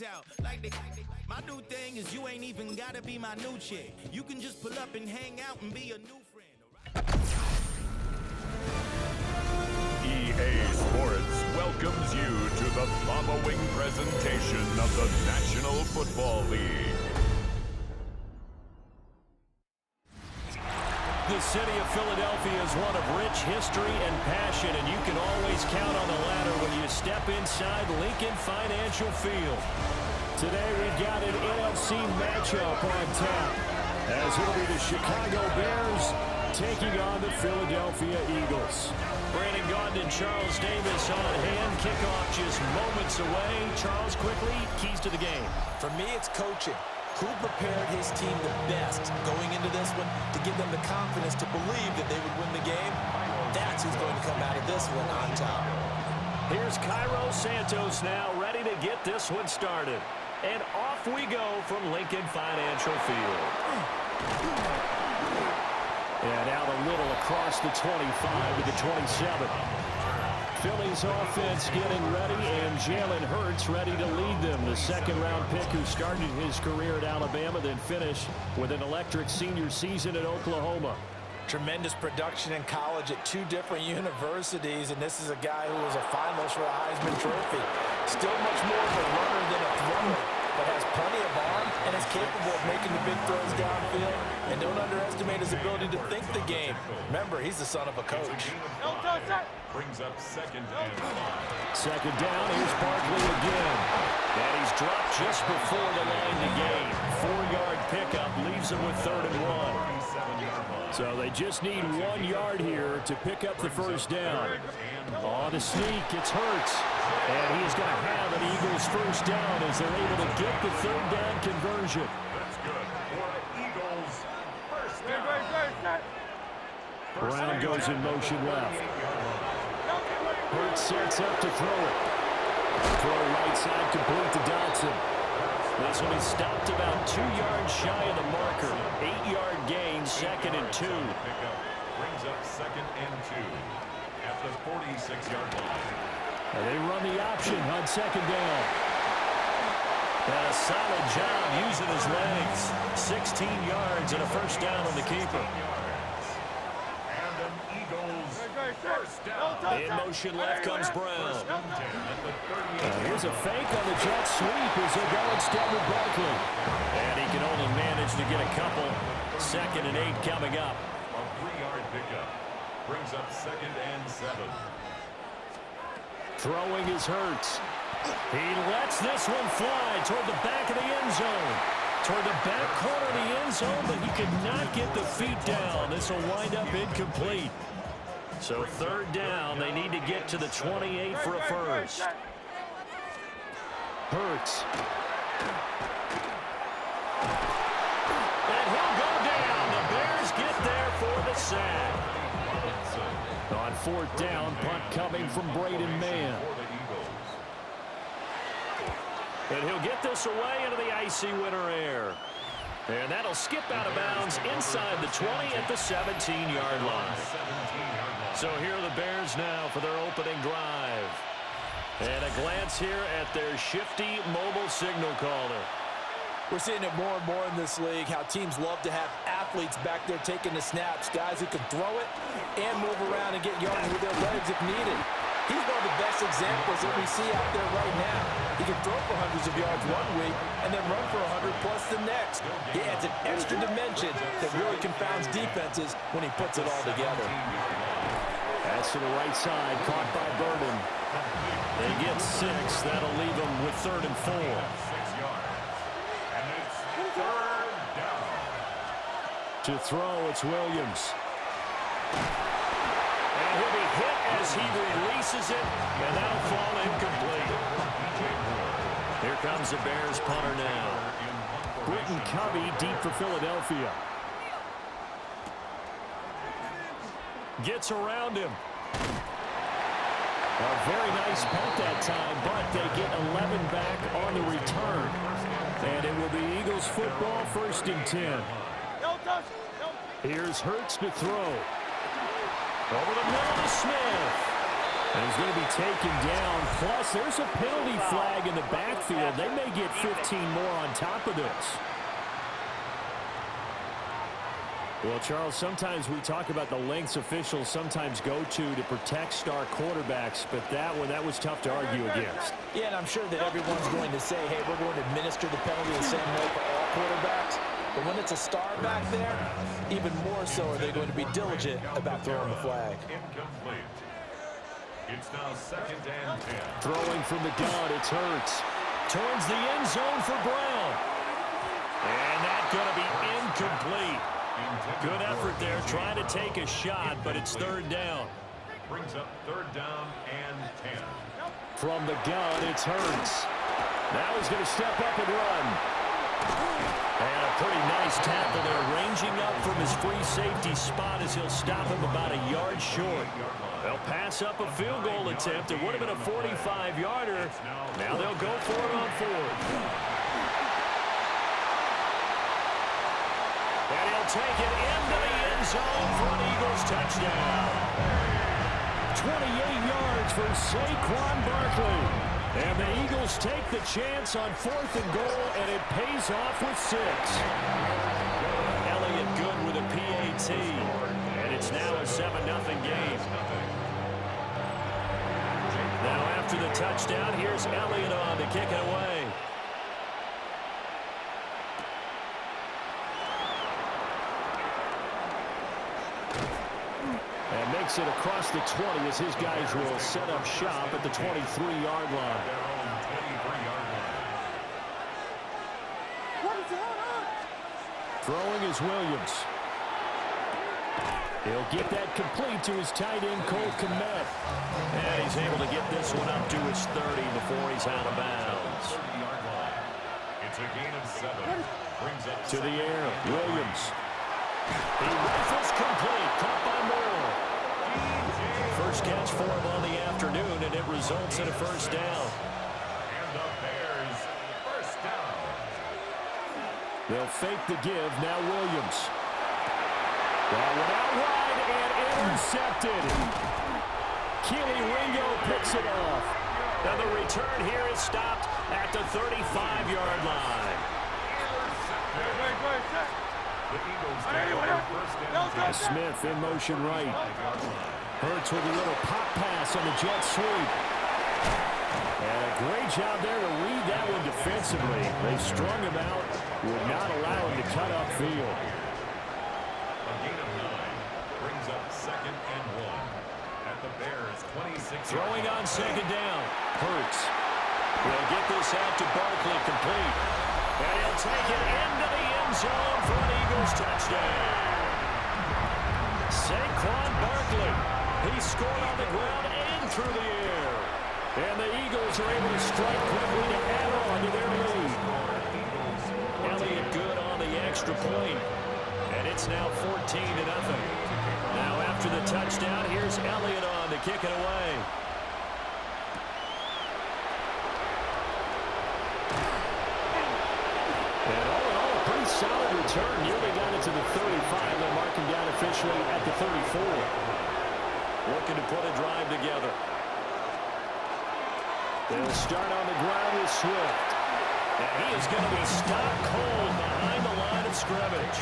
out. My new thing is you ain't even gotta be my new chick. You can just pull up and hang out and be a new friend. EA Sports welcomes you to the following presentation of the National Football League. The city of Philadelphia is one of rich history and passion, and you can always count on the ladder when you step inside Lincoln Financial Field. Today we've got an NFC matchup on tap, as it'll be the Chicago Bears taking on the Philadelphia Eagles. Brandon Gaudin and Charles Davis on hand. Kickoff just moments away. Charles, quickly, keys to the game. For me, it's coaching. Who prepared his team the best going into this one to give them the confidence to believe that they would win the game? That's who's going to come out of this one on top. Here's Cairo Santos now, ready to get this one started. And off we go from Lincoln Financial Field. And out a little across the 25 to the 27. Philly's offense getting ready, and Jalen Hurts ready to lead them. The second-round pick who started his career at Alabama, then finished with an electric senior season at Oklahoma. Tremendous production in college at two different universities, and this is a guy who was a finalist for a Heisman Trophy. Still much more of a runner than a thrower, but has plenty of arm and is capable of making the big throws downfield. And don't underestimate his ability to think the game. Remember, he's the son of a coach. Brings up second and 5. Second down, here's Barkley again. And he's dropped just before the line to gain. 4-yard pickup leaves him with 3rd and 1. So they just need 1 yard here to pick up the first down. On the sneak, it's Hurts. And he's going to have an Eagles first down as they're able to get the 3rd down conversion. That's good for Eagles first down. Brown goes in motion left. Hurts sets up to throw it. Throw right side complete to Dotson. This one is stopped about 2 yards shy of the marker. 8-yard gain, 2nd and 2. Brings up 2nd and 2 at the 46-yard line. And they run the option on 2nd down. And a solid job using his legs. 16 yards and a first down on the keeper. And an Eagles first down. In motion left comes Brown. Here's a fake on the jet sweep as they go instead with Barkley. And he can only manage to get a couple. 2nd and 8 coming up. A 3-yard pickup brings up 2nd and 7. Throwing is Hurts. He lets this one fly toward the back of the end zone. Toward the back corner of the end zone, but he could not get the feet down. This will wind up incomplete. So 3rd down, they need to get to the 28 for a first. Hurts. And he'll go down. The Bears get there for the sack. On 4th down, punt coming from Braden Mann. And he'll get this away into the icy winter air. And that'll skip out of bounds inside the 20 at the 17-yard line. So here are the Bears now for their opening drive. And a glance here at their shifty mobile signal caller. We're seeing it more and more in this league, how teams love to have athletes back there taking the snaps, guys who can throw it and move around and get yards with their legs if needed. He's one of the best examples that we see out there right now. He can throw for hundreds of yards one week and then run for 100+ the next. He adds an extra dimension that really confounds defenses when he puts it all together. That's to the right side, caught by Burden. They get 6. That'll leave them with 3rd and 4. 6 yards. And it's 3rd down. To throw, it's Williams. And he'll be hit as he releases it, and that'll fall incomplete. Here comes the Bears punter now. Britton Covey deep for Philadelphia. Gets around him. A very nice punt that time, but they get 11 back on the return. And it will be Eagles football, 1st and 10. Here's Hurts to throw. Over the middle to Smith. And he's going to be taken down. Plus, there's a penalty flag in the backfield. They may get 15 more on top of this. Well, Charles, sometimes we talk about the lengths officials sometimes go to protect star quarterbacks, but that one, that was tough to argue against. Yeah, and I'm sure that everyone's going to say, hey, we're going to administer the penalty the same way for all quarterbacks. But when it's a star back there, even more so are they going to be diligent about throwing the flag. Incomplete. It's now 2nd and 10. Throwing from the gun, it's Hurts. Towards the end zone for Brown. And that's going to be incomplete. Good effort there, trying to take a shot, but it's 3rd down. Brings up 3rd down and 10. From the gun, it's Hurts. Now he's going to step up and run. And a pretty nice tackle there, ranging up from his free safety spot as he'll stop him about a yard short. They'll pass up a field goal attempt. It would have been a 45-yarder. Now they'll go for it on 4th. And he'll take it into the end zone for an Eagles touchdown. 28 yards for Saquon Barkley. And the Eagles take the chance on 4th and goal, and it pays off with 6. Elliott good with a PAT. And it's now a 7-0 game. Now after the touchdown, here's Elliott on to kick it away. And makes it across the 20 as his guys will set up shop at the 23-yard line. Throwing is Williams. He'll get that complete to his tight end, Cole Kmet. And he's able to get this one up to his 30 before he's out of bounds. It's a gain of 7. Brings up to the air, Williams. He rifles complete, caught by Moore. First catch for him on the afternoon, and it results in a 1st down. And the Bears, 1st down. They'll fake the give, now Williams. That one out wide and intercepted. Keely Ringo picks it off. Now the return here is stopped at the 35-yard line. The Eagles get 1st and 10. Smith in motion right. Hurts with a little pop pass on the jet sweep. And a great job there to read that one defensively. They strung him out, would not allow him to cut upfield. A gain of 9 brings up 2nd and 1 at the Bears 26. Throwing on 2nd down. Hurts. Will get this out to Barkley, complete. And he'll take it into the end zone for an Eagles touchdown. Saquon Barkley. He scored on the ground and through the air. And the Eagles are able to strike quickly to add on to their lead. Elliott good on the extra point. And it's now 14-0. Now after the touchdown, here's Elliott on to kick it away. And all in all, a pretty solid return. Nearly got it to the 35. They're marking down officially at the 34. Looking to put a drive together. They'll start on the ground with Swift. And he is going to be stopped cold behind the line of scrimmage.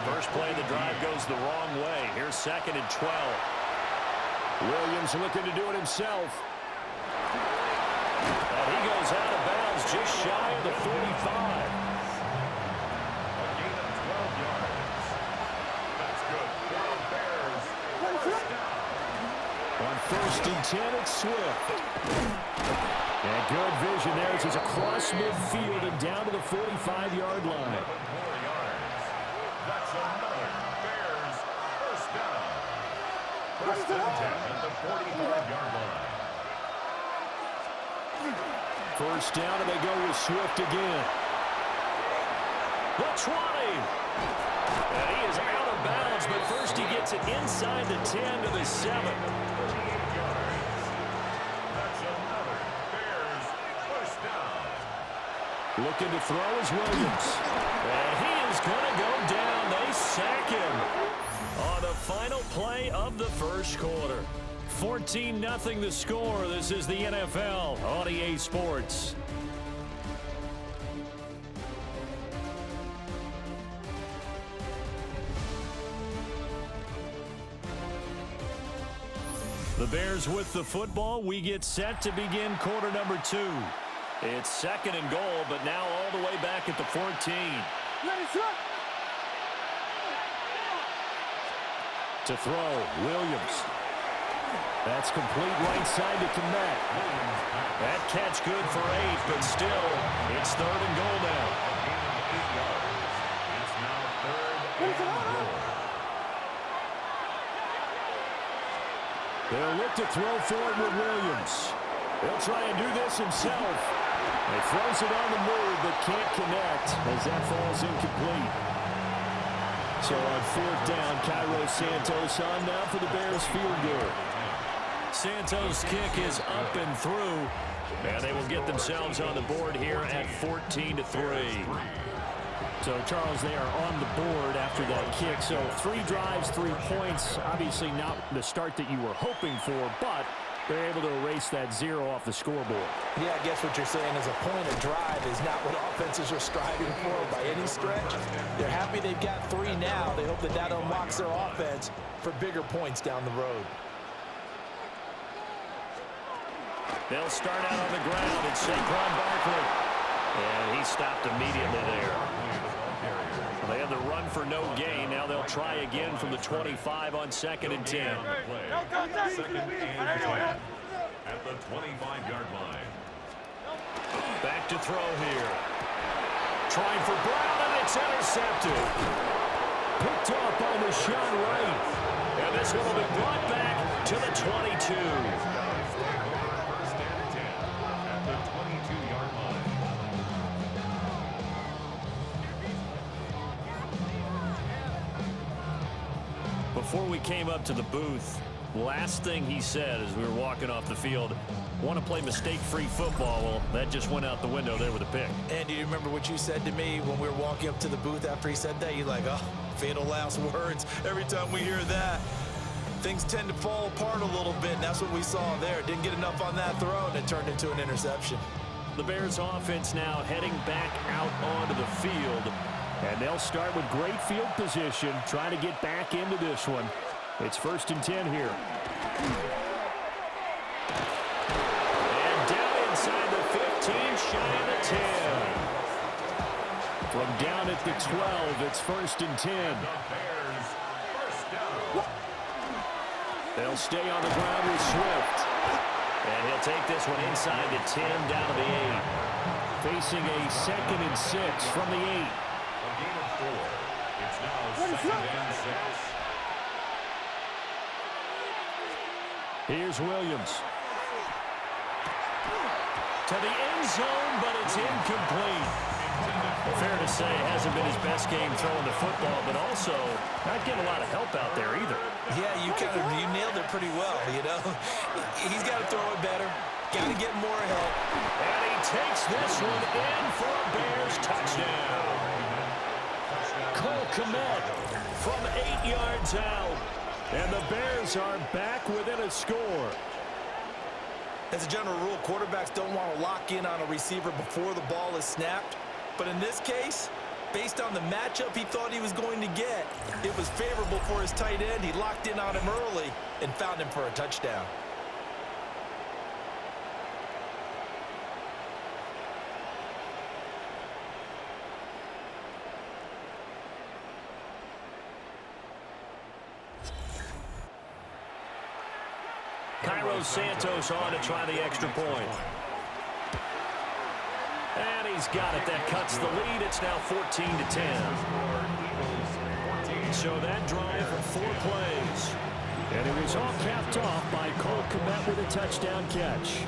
First play of the drive goes the wrong way. Here's 2nd and 12. Williams looking to do it himself. And he goes out of bounds just shy of the 45. A gain of 12 yards. That's good for the Bears. 1st down. On 1st and 10, it's Swift. And good vision there as he's across midfield and down to the 45-yard line. 4 yards. That's another Bears 1st down. 1st and 10 at the 45-yard line. 1st down, and they go with Swift again. The 20. And he is out of bounds, but first he gets it inside the 10 to the 7. 48 yards. That's another Bears 1st down. Looking to throw is Williams. And he is going to go down. They sack him on the final play of the 1st quarter. 14-0 the score. This is the NFL on EA Sports. The Bears with the football. We get set to begin quarter number 2. It's 2nd and goal, but now all the way back at the 14. To throw, Williams. That's complete right side to Komet. That catch good for 8, but still, it's 3rd and goal now. It's now 3rd and goal. They'll look to throw for it with Williams. He'll try and do this himself. He throws it on the move, but can't connect as that falls incomplete. So on 4th down, Cairo Santos on now for the Bears field goal. Santos' kick is up and through, and they will get themselves on the board here at 14-3. So, Charles, they are on the board after that kick. So 3 drives, 3 points. Obviously not the start that you were hoping for, but they're able to erase that 0 off the scoreboard. Yeah, I guess what you're saying is a point of drive is not what offenses are striving for by any stretch. They're happy they've got 3 now. They hope that that unlocks their offense for bigger points down the road. They'll start out on the ground. It's Saquon Barkley. And he stopped immediately there. They had the run for no gain. Now they'll try again from the 25 on 2nd and 10. 2nd and 10 at the 25-yard line. Back to throw here. Trying for Brown, and it's intercepted. Picked off by Deshaun Wright. And this one will be brought back to the 22. 1st and 10 at the 22-yard line. Before we came up to the booth, last thing he said as we were walking off the field, want to play mistake-free football. Well, that just went out the window there with a pick. And do you remember what you said to me when we were walking up to the booth after he said that? You're like, oh, fatal last words. Every time we hear that, things tend to fall apart a little bit, and that's what we saw there. Didn't get enough on that throw, and it turned into an interception. The Bears offense now heading back out onto the field. And they'll start with great field position, trying to get back into this one. It's 1st and 10 here. And down inside the 15, shy of the 10. From down at the 12, it's 1st and 10. The Bears, 1st down. They'll stay on the ground with Swift. And he'll take this one inside the 10, down to the 8. Facing a 2nd and 6 from the 8. A gain of 4. It's now 2nd and 6. Here's Williams. To the end zone, but it's incomplete. Fair to say, it hasn't been his best game throwing the football, but also not getting a lot of help out there either. Yeah, you nailed it pretty well, you know. He's got to throw it better. Got to get more help. And he takes this one in for a Bears touchdown. Cole Kmet from 8 yards out. And the Bears are back within a score. As a general rule, quarterbacks don't want to lock in on a receiver before the ball is snapped. But in this case, based on the matchup he thought he was going to get, it was favorable for his tight end. He locked in on him early and found him for a touchdown. Cairo Santos on to try the extra point. And he's got it. That cuts the lead. It's now 14-10. So that drive for 4 plays. And it was all capped off by Cole Kmet with a touchdown catch.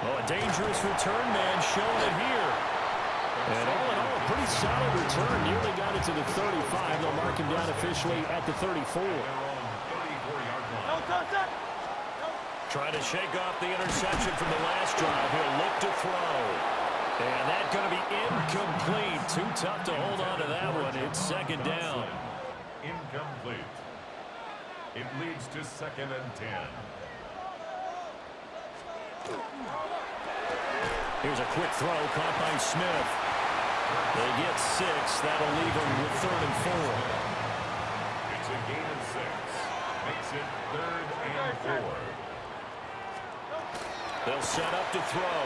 Oh, a dangerous return man showing it here. And all in all, a pretty solid return. Nearly got it to the 35. They'll mark him down officially at the 34. Trying to shake off the interception from the last drive. He'll look to throw. And that's going to be incomplete. Too tough to hold on to that one. It's second down. Incomplete. It leads to 2nd and 10. Here's a quick throw caught by Smith. They get 6. That'll leave them with 3rd and 4. It's a gain of 6. Makes it 3rd and 4. They'll set up to throw.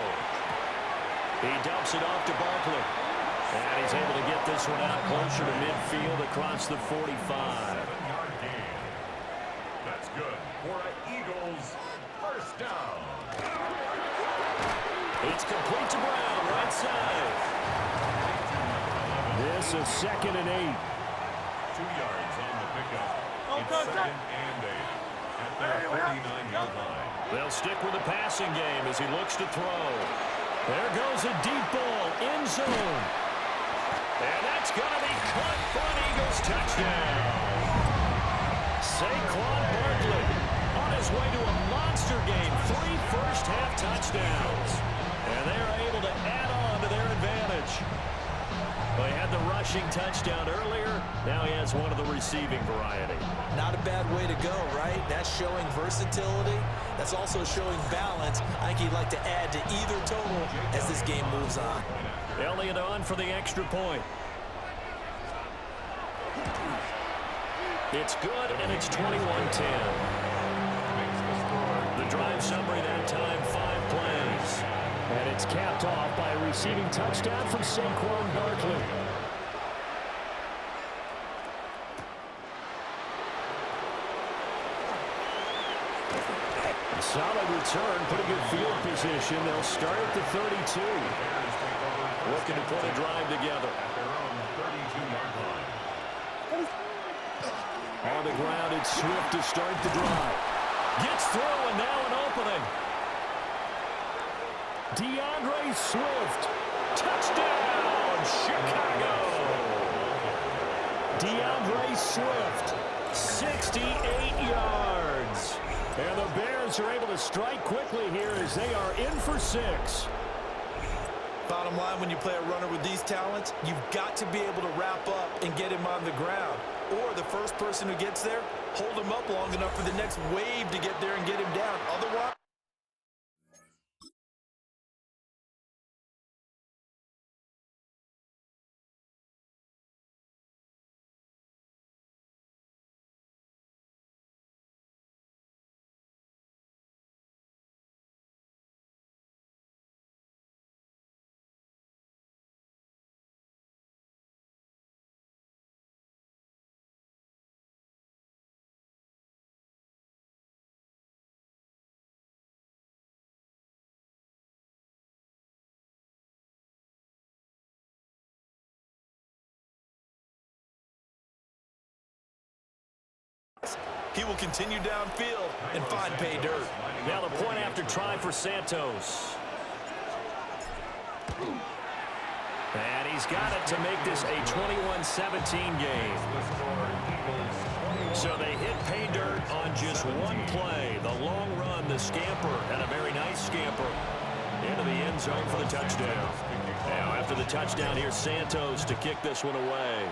He dumps it off to Barkley. And he's able to get this one out closer to midfield across the 45. 7-yard gain. That's good for an Eagles first down. It's complete to Brown, right side. This is 2nd and 8. 2 yards on the pickup. It's 2nd and 8 at their 49-yard line. They'll stick with the passing game as he looks to throw. There goes a deep ball, end zone. And that's going to be caught for an Eagles touchdown. Saquon Barkley on his way to a monster game. 3 first-half touchdowns. And they're able to add on to their advantage. Well, he had the rushing touchdown earlier. Now he has one of the receiving variety. Not a bad way to go, right? That's showing versatility. That's also showing balance. I think he'd like to add to either total as this game moves on. Elliott on for the extra point. It's good, and it's 21-10. The drive summary that time, 5 plays. And it's capped off by a receiving touchdown from Saquon Barkley. A solid return, pretty good field position. They'll start at the 32. Looking to put a drive together. At their own 32-yard line. On the ground, it's Swift to start the drive. Gets through, and now an opening. DeAndre Swift. Touchdown, Chicago. DeAndre Swift, 68 yards. And the Bears are able to strike quickly here as they are in for 6. Bottom line, when you play a runner with these talents, you've got to be able to wrap up and get him on the ground. Or the first person who gets there, hold him up long enough for the next wave to get there and get him down. Otherwise... He will continue downfield and find pay dirt. Now the point after try for Santos. And he's got it to make this a 21-17 game. So they hit pay dirt on just one play. The long run, the scamper, and a very nice scamper into the end zone for the touchdown. Now after the touchdown, here's Santos to kick this one away.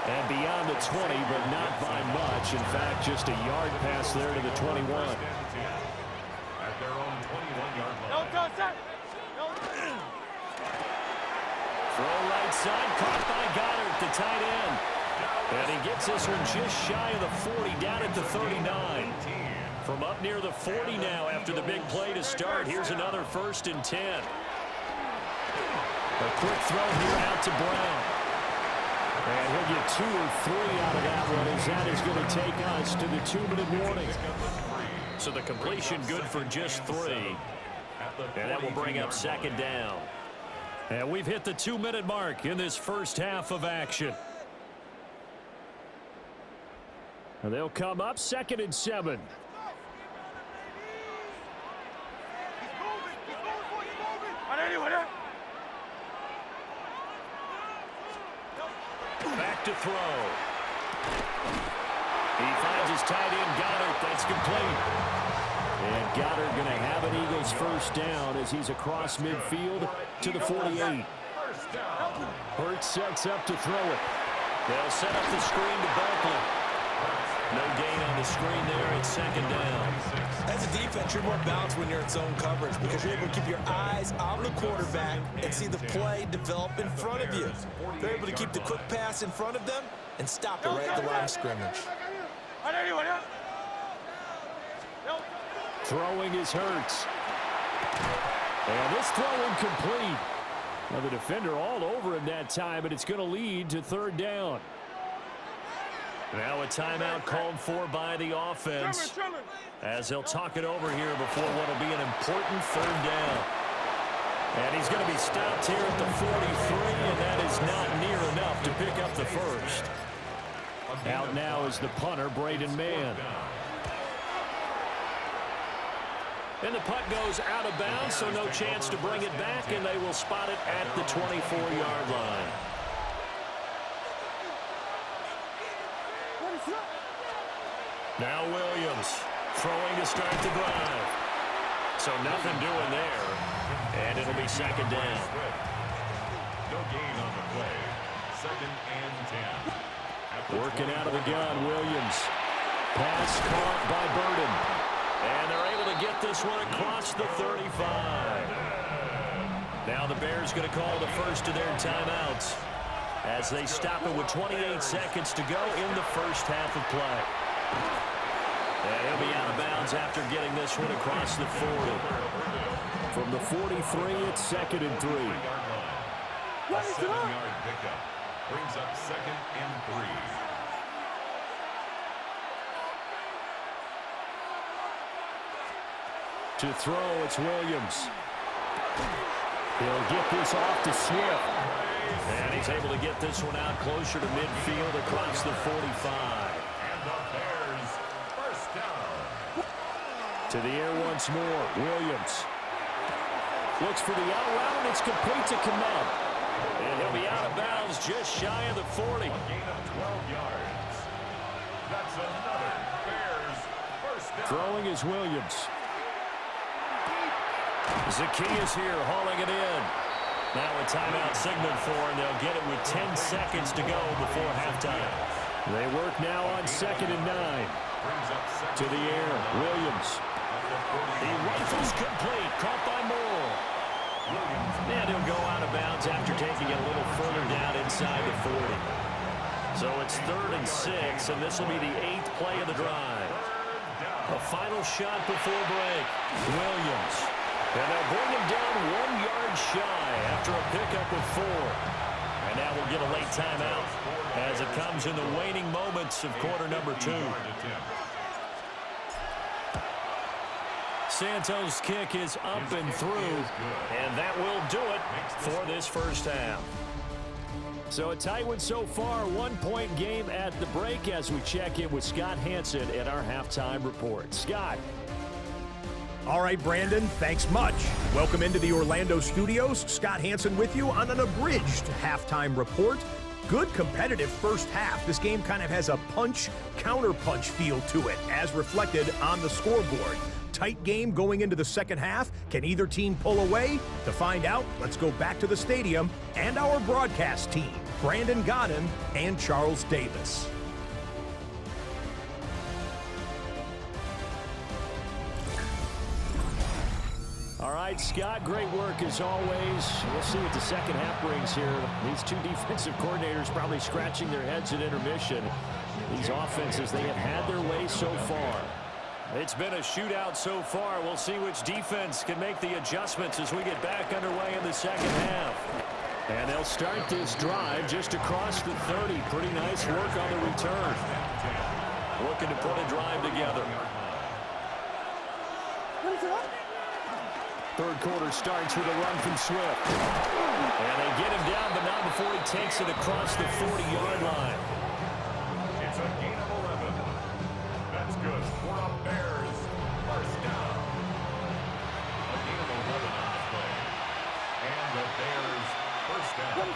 And beyond the 20, but not by much. In fact, just a yard pass there to the 21. At their own 21-yard line. Throw right side, caught by Goddard, the tight end. And he gets this one just shy of the 40, down at the 39. From up near the 40 now after the big play to start. Here's another 1st and 10. A quick throw here out to Brown. And he'll get 2 or 3 out of that one as that is going to take us to the 2-minute warning. So the completion good for just 3. And that will bring up 2nd down. And we've hit the 2-minute mark in this first half of action. And they'll come up 2nd and 7. Back to throw. He finds his tight end, Goddard. That's complete. And Goddard going to have an Eagles first down as he's across midfield to the 48. Hurts sets up to throw it. They'll set up the screen to Barkley. No gain on the screen there. It's second down. As a defense, you're more balanced when you're in zone coverage because you're able to keep your eyes on the quarterback and see the play develop in front of you. They're able to keep the quick pass in front of them and stop it right at the line of scrimmage. Throwing is Hurts. And this throw incomplete. Now the defender all over him that time, but it's going to lead to third down. Now a timeout called for by the offense as they'll talk it over here before what will be an important third down. And he's going to be stopped here at the 43, and that is not near enough to pick up the first. Out now is the punter, Braden Mann. And the punt goes out of bounds, so no chance to bring it back, and they will spot it at the 24-yard line. Now Williams throwing to start the drive. So nothing doing there, and it'll be second down. No gain on the play. Second and 10. Working out of the gun, Williams. Pass caught by Burden. And they're able to get this one across the 35. Now the Bears going to call the first of their timeouts as they stop it with 28 seconds to go in the first half of play. And he'll be out of bounds after getting this one across the 40. From the 43, it's second and 3. A 7-yard pickup brings up second and 3. To throw, it's Williams. He'll get this off to Swift. And he's able to get this one out closer to midfield across the 45. And the Bears first down. To the air once more, Williams. Looks for the out route, and it's complete to Kmet. And he'll be out of bounds just shy of the 40. A gain of 12 yards. That's another Bears first down. Throwing is Williams. Zacchaeus here hauling it in. Now a timeout signaled for, and they'll get it with 10 seconds to go before halftime. They work now on second and 9. To the air, Williams. He rifles complete, caught by Moore. And he'll go out of bounds after taking it a little further down inside the 40. So it's third and 6, and this will be the 8th play of the drive. A final shot before break. Williams. And they'll bring him down 1 yard shy after a pickup of 4. And now we'll get a late timeout as it comes in the waning moments of quarter number 2. Santos' kick is up and through, and that will do it for this first half. So a tight one so far, 1-point game at the break as we check in with Scott Hansen at our halftime report. Scott. All right, Brandon, thanks much. Welcome into the Orlando studios. Scott Hansen with you on an abridged halftime report. Good competitive first half. This game kind of has a punch-counter-punch feel to it, as reflected on the scoreboard. Tight game going into the second half. Can either team pull away? To find out, let's go back to the stadium and our broadcast team, Brandon Godden and Charles Davis. All right, Scott, great work as always. We'll see what the second half brings here. These two defensive coordinators probably scratching their heads at intermission. These offenses, they have had their way so far. It's been a shootout so far. We'll see which defense can make the adjustments as we get back underway in the second half. And they'll start this drive just across the 30. Pretty nice work on the return. Looking to put a drive together. Third quarter starts with a run from Swift. And they get him down, but not before he takes it across the 40-yard line. It's a gain of 11. That's good for a Bears first down. A gain of 11 on the play. And the Bears first down.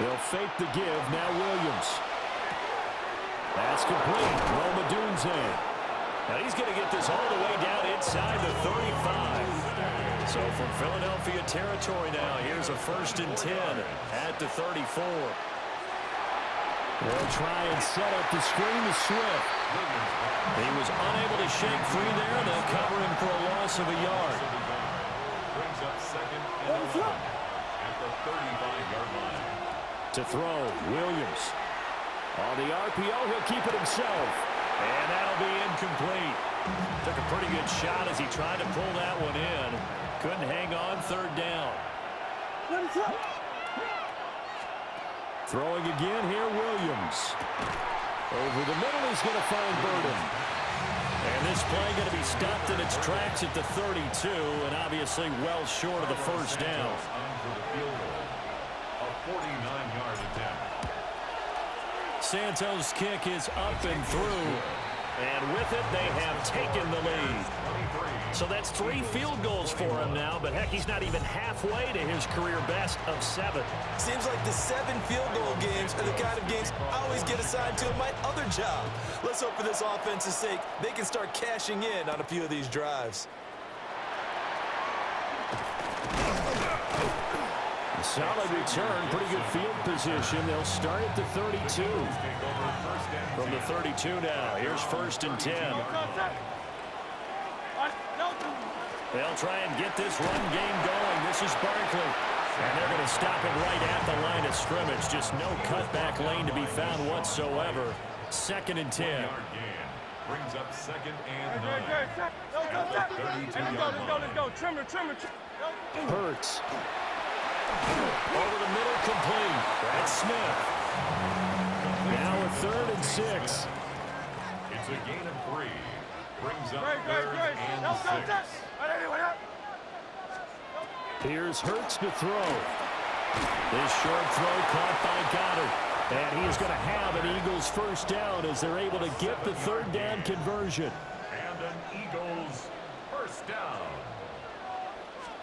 They'll fake the give. Now Williams. That's complete. Roma Dunze. Now he's going to get this all the way down inside the 35. So from Philadelphia territory now, here's a 1st and 10 at the 34. They'll try and set up the screen to Swift. He was unable to shake free there. They'll cover him for a loss of a yard. Brings up 2nd and 11 at the 35-yard line. To throw, Williams. On the RPO, he'll keep it himself. And that'll be incomplete. Took a pretty good shot as he tried to pull that one in. Couldn't hang on 3rd down. Throwing again here, Williams. Over the middle, he's going to find Burden. And this play going to be stopped in its tracks at the 32, and obviously well short of the 1st down. A 49-yard attempt. Santos' kick is up and through. And with it, they have taken the lead. So that's 3 field goals for him now, but heck, he's not even halfway to his career best of 7. Seems like the 7 field goal games are the kind of games I always get assigned to in my other job. Let's hope for this offense's sake they can start cashing in on a few of these drives. Solid return, pretty good field position. They'll start at the 32. From the 32 now, here's 1st and 10. They'll try and get this run game going. This is Barkley. And they're going to stop it right at the line of scrimmage. Just no cutback lane to be found whatsoever. 2nd and 10. Brings up 2nd and 9. Let's go. Trimmer. Hurts. Over the middle, complete. That's Smith. Now a 3rd and 6. It's a gain of 3. Brings up 3rd and 6. Here's Hurts to throw. This short throw caught by Goddard. And he is going to have an Eagles 1st down as they're able to get the 3rd down conversion. And an Eagles 1st down.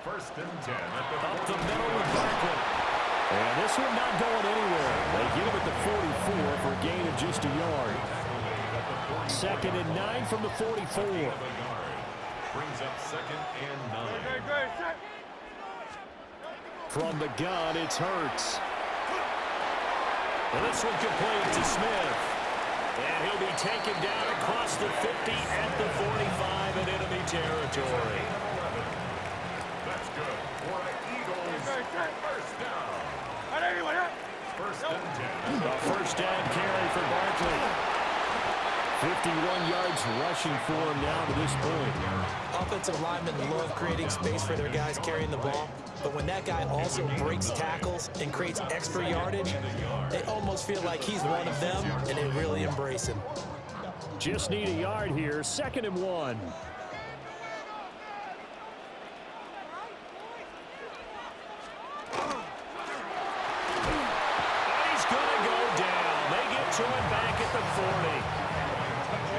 1st and 10 at the Up the middle with Barkley. And this one not going anywhere. They get him at the 44 for a gain of just a yard. 2nd and 9 from the 44. Brings up 2nd and 9. From the gun, it's Hurts. And this one complete to Smith. And he'll be taken down across the 50 at the 45 in enemy territory. That's good for an Eagles 1st down. 1st and 10. A 1st down carry for Barkley. 51 yards rushing for him now to this point. Offensive linemen love creating space for their guys carrying the ball, but when that guy also breaks tackles and creates extra yardage, they almost feel like he's one of them, and they really embrace him. Just need a yard here. 2nd and 1. He's going to go down. They get to him back at the 40.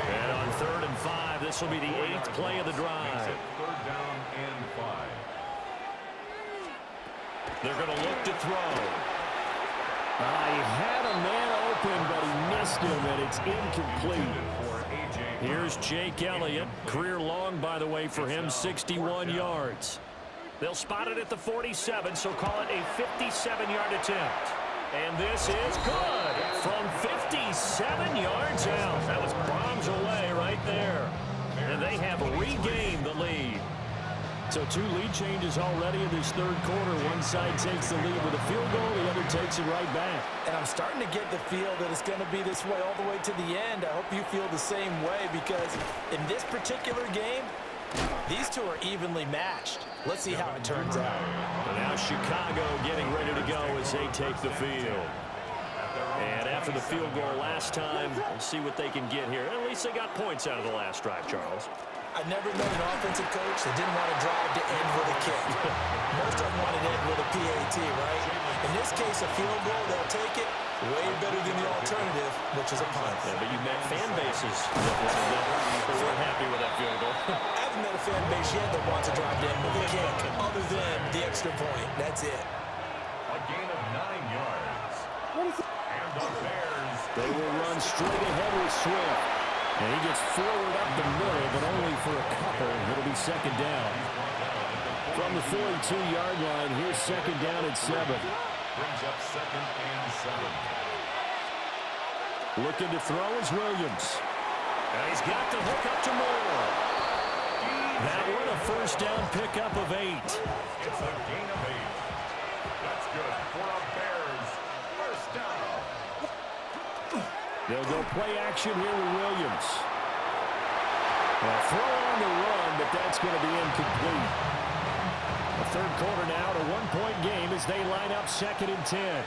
And on 3rd and 5, this will be the 8th play of the drive. 3rd down and 5. They're going to look to throw. He had a man open, but he missed him, and it's incomplete. Here's Jake Elliott. Career long, by the way, for him, 61 yards. They'll spot it at the 47, so call it a 57-yard attempt. And this is good from 57 yards out. That was bombs away right there. And they have regained the lead. So 2 lead changes already in this 3rd quarter. One side takes the lead with a field goal. The other takes it right back. And I'm starting to get the feel that it's going to be this way all the way to the end. I hope you feel the same way, because in this particular game, these two are evenly matched. Let's see how it turns out. And now Chicago getting ready to go as they take the field. And after the field goal last time, we'll see what they can get here. At least they got points out of the last drive, Charles. I've never known an offensive coach that didn't want to drive to end with a kick. Most of them want to end with a PAT, right? In this case, a field goal, they'll take it. Way better than the alternative, which is a punt. Yeah, but you met fan bases that were happy with that field goal. I haven't met a fan base yet that wants to drive to end with a kick, other than the extra point. That's it. A gain of 9 yards. And the Bears. They will run straight ahead with Swift. And he gets forward up the middle, but only for a couple. It'll be second down. From the 42-yard line, here's second down and 7. Brings up second and 7. Looking to throw is Williams. And he's got the hook up to Moore. That one a first down pickup of 8. It's a gain of 8. That's good for a Bears first down. They'll go play action here with Williams. A throw on the run, but that's going to be incomplete. The third quarter now, a 1-point game as they line up second and 10.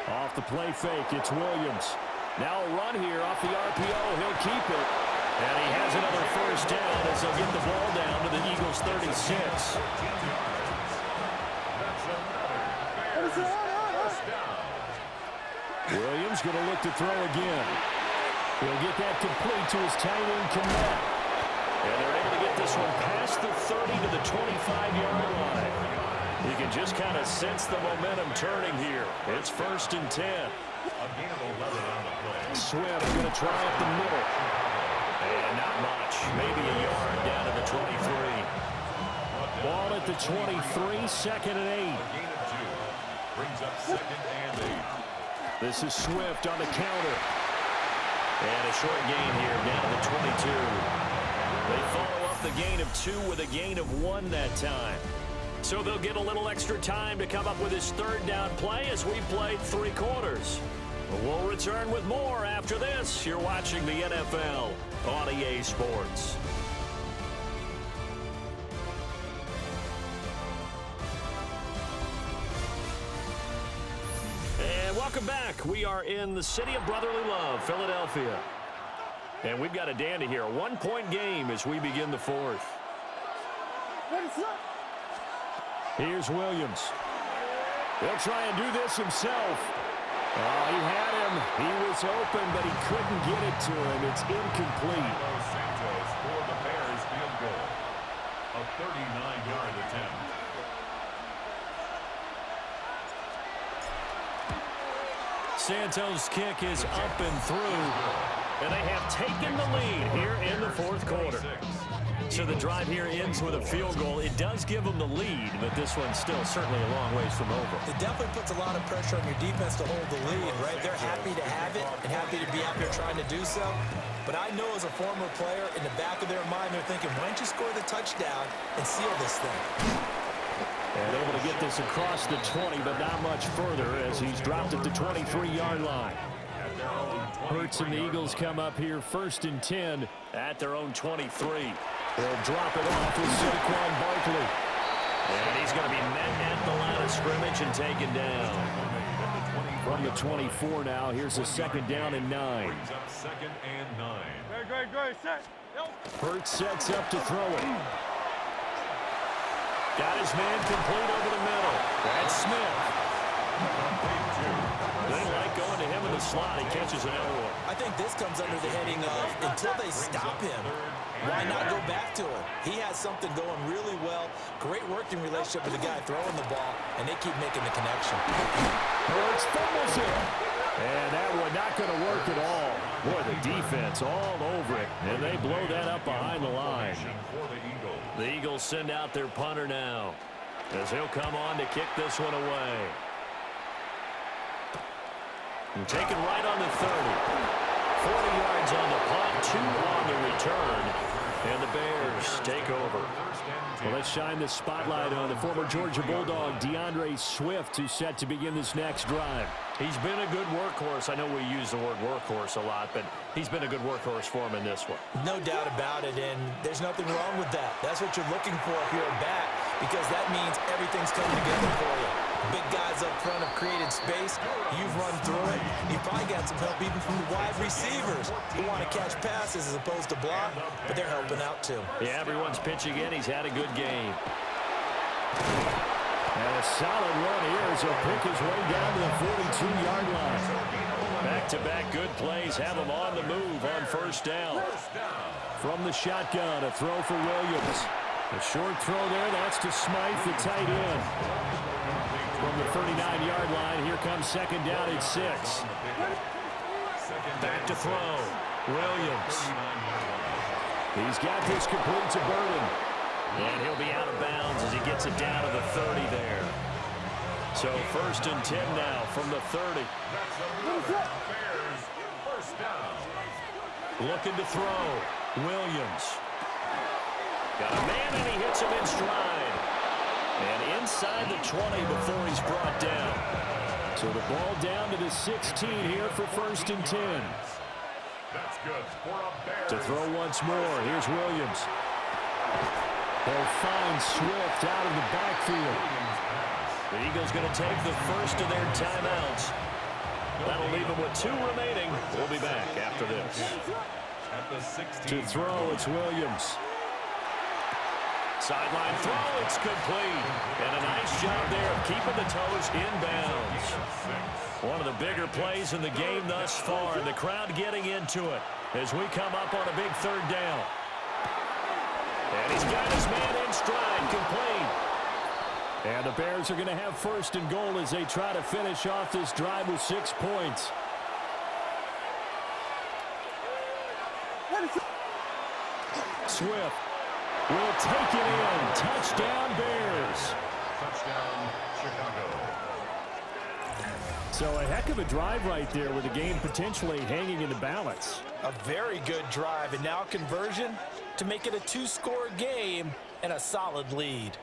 Off the play fake, it's Williams. Now a run here off the RPO. He'll keep it. And he has another first down as they'll get the ball down to the Eagles' 36. Williams going to look to throw again. He'll get that complete to his tight end, Kmet. And they're able to get this one past the 30 to the 25-yard line. You can just kind of sense the momentum turning here. It's first and 10. A gain of 11 on the play. Swift going to try up the middle. And not much. Maybe a yard down to the 23. Ball at the 23, second and 8. A gain of 2. Brings up second and 8. This is Swift on the counter. And a short gain here down to the 22. They follow up the gain of 2 with a gain of 1 that time. So they'll get a little extra time to come up with his third down play as we played 3 quarters. We'll return with more after this. You're watching the NFL on EA Sports. And welcome back. We are in the city of brotherly love, Philadelphia. And we've got a dandy here. A 1-point game as we begin the fourth. Here's Williams. He'll try and do this himself. Oh, he had him. He was open, but he couldn't get it to him. It's incomplete. Santos for the Bears field goal. A 39-yard attempt. Santos' kick is up and through. And they have taken the lead here in the fourth quarter. So the drive here ends with a field goal. It does give them the lead, but this one's still certainly a long ways from over. It definitely puts a lot of pressure on your defense to hold the lead, right? They're happy to have it and happy to be out there trying to do so. But I know as a former player, in the back of their mind, they're thinking, why don't you score the touchdown and seal this thing? And able to get this across the 20, but not much further as he's dropped at the 23-yard line. Hurts and the Eagles come up here first and 10 at their own 23. They'll drop it off with Saquon Barkley. And he's going to be met at the line of scrimmage and taken down. From the 24 now, here's a second down and 9. Second and 9. Great, set. Hurts sets up to throw it. Got his man complete over the middle. That's Smith. They like going to him in the slot. He catches another one. I think this comes under the heading of until they stop him, why not go back to him? He has something going really well. Great working relationship with the guy throwing the ball, and they keep making the connection. Hurts fumbles it. And that one not going to work at all. Boy, the defense all over it, and they blow that up behind the line. The Eagles send out their punter now as he'll come on to kick this one away. And taken right on the 30. 40 yards on the punt, 2 on the return. And the Bears take over. Well, let's shine the spotlight on the former Georgia Bulldog, DeAndre Swift, who's set to begin this next drive. He's been a good workhorse. I know we use the word workhorse a lot, but he's been a good workhorse for him in this one. No doubt about it, and there's nothing wrong with that. That's what you're looking for if you're back, because that means everything's coming together for you. Big guys up front have created space. You've run through it. You've probably got some help even from the wide receivers who want to catch passes as opposed to block, but they're helping out too. Yeah, everyone's pitching in. He's had a good game. And a solid run here as he'll pick his way down to the 42-yard line. Back-to-back good plays have him on the move on first down. From the shotgun, a throw for Williams. A short throw there. That's to Smythe, the tight end. From the 39-yard line, here comes second down at 6. Back to throw. Williams. He's got this complete to Burden. And he'll be out of bounds as he gets it down to the 30 there. So 1st and 10 now from the 30. Looking to throw. Williams. Got a man, and he hits him in stride. And inside the 20 before he's brought down. So the ball down to the 16 here for 1st and 10. That's good for a Bears. To throw once more. Here's Williams. They'll find Swift out of the backfield. The Eagles going to take the first of their timeouts. That'll leave them with 2 remaining. We'll be back after this. To throw, it's Williams. Sideline throw, it's complete. And a nice job there of keeping the toes inbounds. One of the bigger plays in the game thus far, and the crowd getting into it as we come up on a big 3rd down. And he's got his man in stride, complete. And the Bears are going to have 1st and goal as they try to finish off this drive with 6 points. Swift will take it in. Touchdown, Bears. Touchdown, Chicago. So a heck of a drive right there with the game potentially hanging in the balance. A very good drive, and now conversion to make it a 2-score game and a solid lead.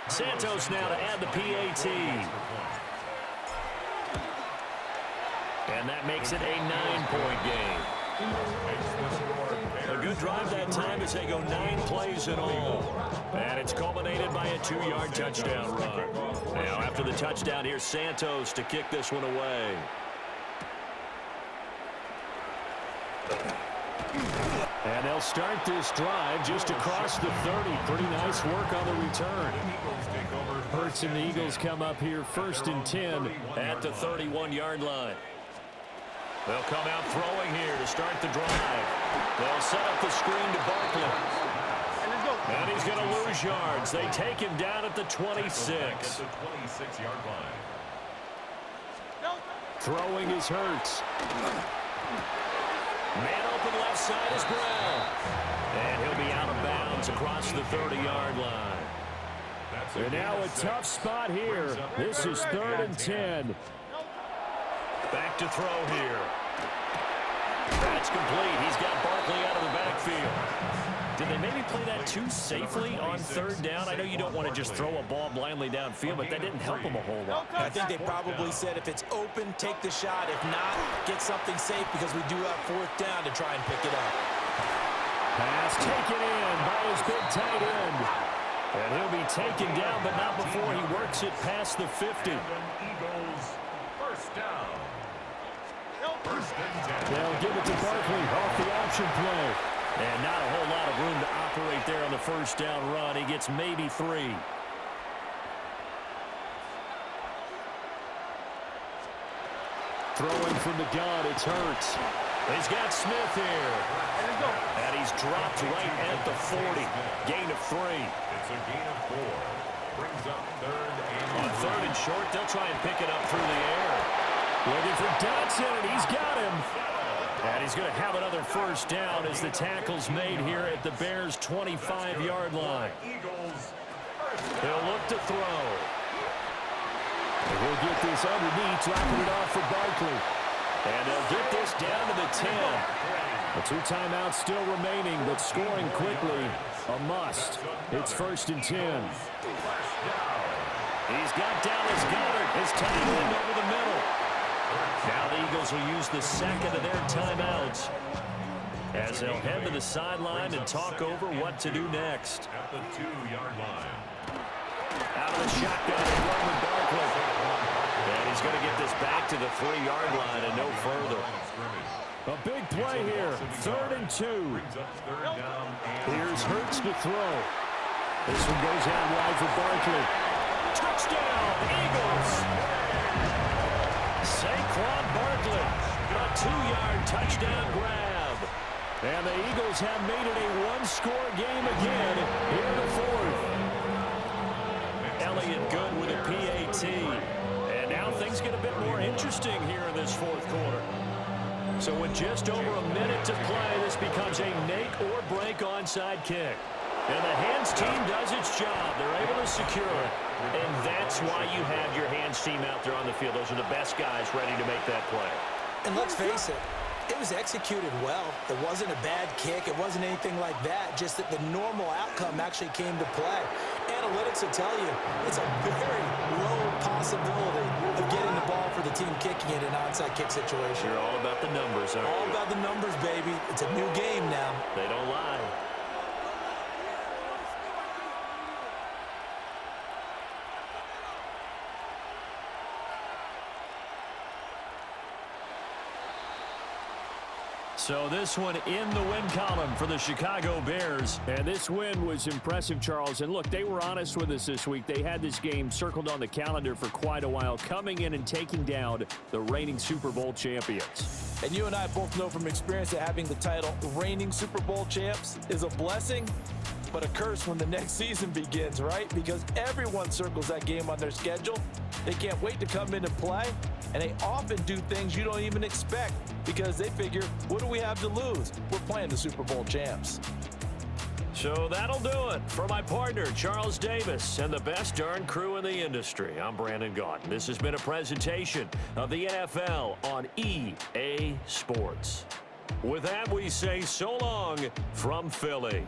Santos now to add the PAT. And that makes it a 9-point game. A good drive that time as they go 9 plays in all. And it's culminated by a 2-yard touchdown run. Now after the touchdown, here's Santos to kick this one away. And they'll start this drive just across the 30. Pretty nice work on the return. Hurts and the Eagles come up here 1st and 10 at the 31-yard line. They'll come out throwing here to start the drive. They'll set up the screen to Barkley. And he's going to lose yards. They take him down at the 26. Throwing is Hurts. Man open left side is Brown. And he'll be out of bounds across the 30-yard line. And now a tough spot here. This is 3rd and 10. Back to throw here. That's complete. He's got Barkley out of the backfield. Did they maybe play that too safely on 3rd down? I know you don't want to just throw a ball blindly downfield, but that didn't help him a whole lot. I think they probably said if it's open, take the shot. If not, get something safe because we do have 4th down to try and pick it up. Pass taken in by his big tight end. And he'll be taken down, but not before he works it past the 50. Eagles, 1st down. They'll give it to Barkley off the option play. And not a whole lot of room to operate there on the 1st down run. He gets maybe 3. Throwing from the gun, it's Hurts. He's got Smith here. And he's dropped right at the 40. Gain of 3. It's a gain of 4. Brings up 3rd and On 3rd and short, they'll try and pick it up through the air. Looking for Dotson, and he's got him. And he's going to have another 1st down as the tackle's made here at the Bears' 25-yard line. He'll look to throw. And he'll get this underneath, dropping it off for Barkley. And they'll get this down to the 10. The 2 timeouts still remaining, but scoring quickly, a must. It's 1st and 10. He's got Dallas Goedert, his tight end over the middle. Now the Eagles will use the 2nd of their timeouts as they'll head to the sideline and talk over what to do next. at the 2-yard line. Out of the shotgun, Roman Barkley. gets back to the 3-yard line and no further. A big play here, 3rd and 2. Here's Hurts to throw. This one goes out wide for Barkley. Touchdown, Eagles! Saquon Barkley, a 2-yard touchdown grab. And the Eagles have made it a 1-score game again here in the 4th. Elliott good with a PAT. And now things get a bit more interesting here in this 4th quarter. So with just over a minute to play, this becomes a make or break onside kick. And the hands team does its job. They're able to secure it. And that's why you have your hands team out there on the field. Those are the best guys ready to make that play. And let's face it, it was executed well. It wasn't a bad kick. It wasn't anything like that. Just that the normal outcome actually came to play. Analytics will tell you it's a very low possibility of getting the ball for the team kicking it in an onside kick situation. You're all about the numbers, aren't you? All about the numbers, baby. It's a new game now. They don't lie. So this one in the win column for the Chicago Bears. And this win was impressive, Charles. And look, they were honest with us this week. They had this game circled on the calendar for quite a while, coming in and taking down the reigning Super Bowl champions. And you and I both know from experience that having the title reigning Super Bowl champs is a blessing, but a curse when the next season begins, right? Because everyone circles that game on their schedule. They can't wait to come in and play, and they often do things you don't even expect because they figure, what do we have to lose? We're playing the Super Bowl champs. So that'll do it for my partner, Charles Davis, and the best darn crew in the industry. I'm Brandon Gaudin. This has been a presentation of the NFL on EA Sports. With that, we say so long from Philly.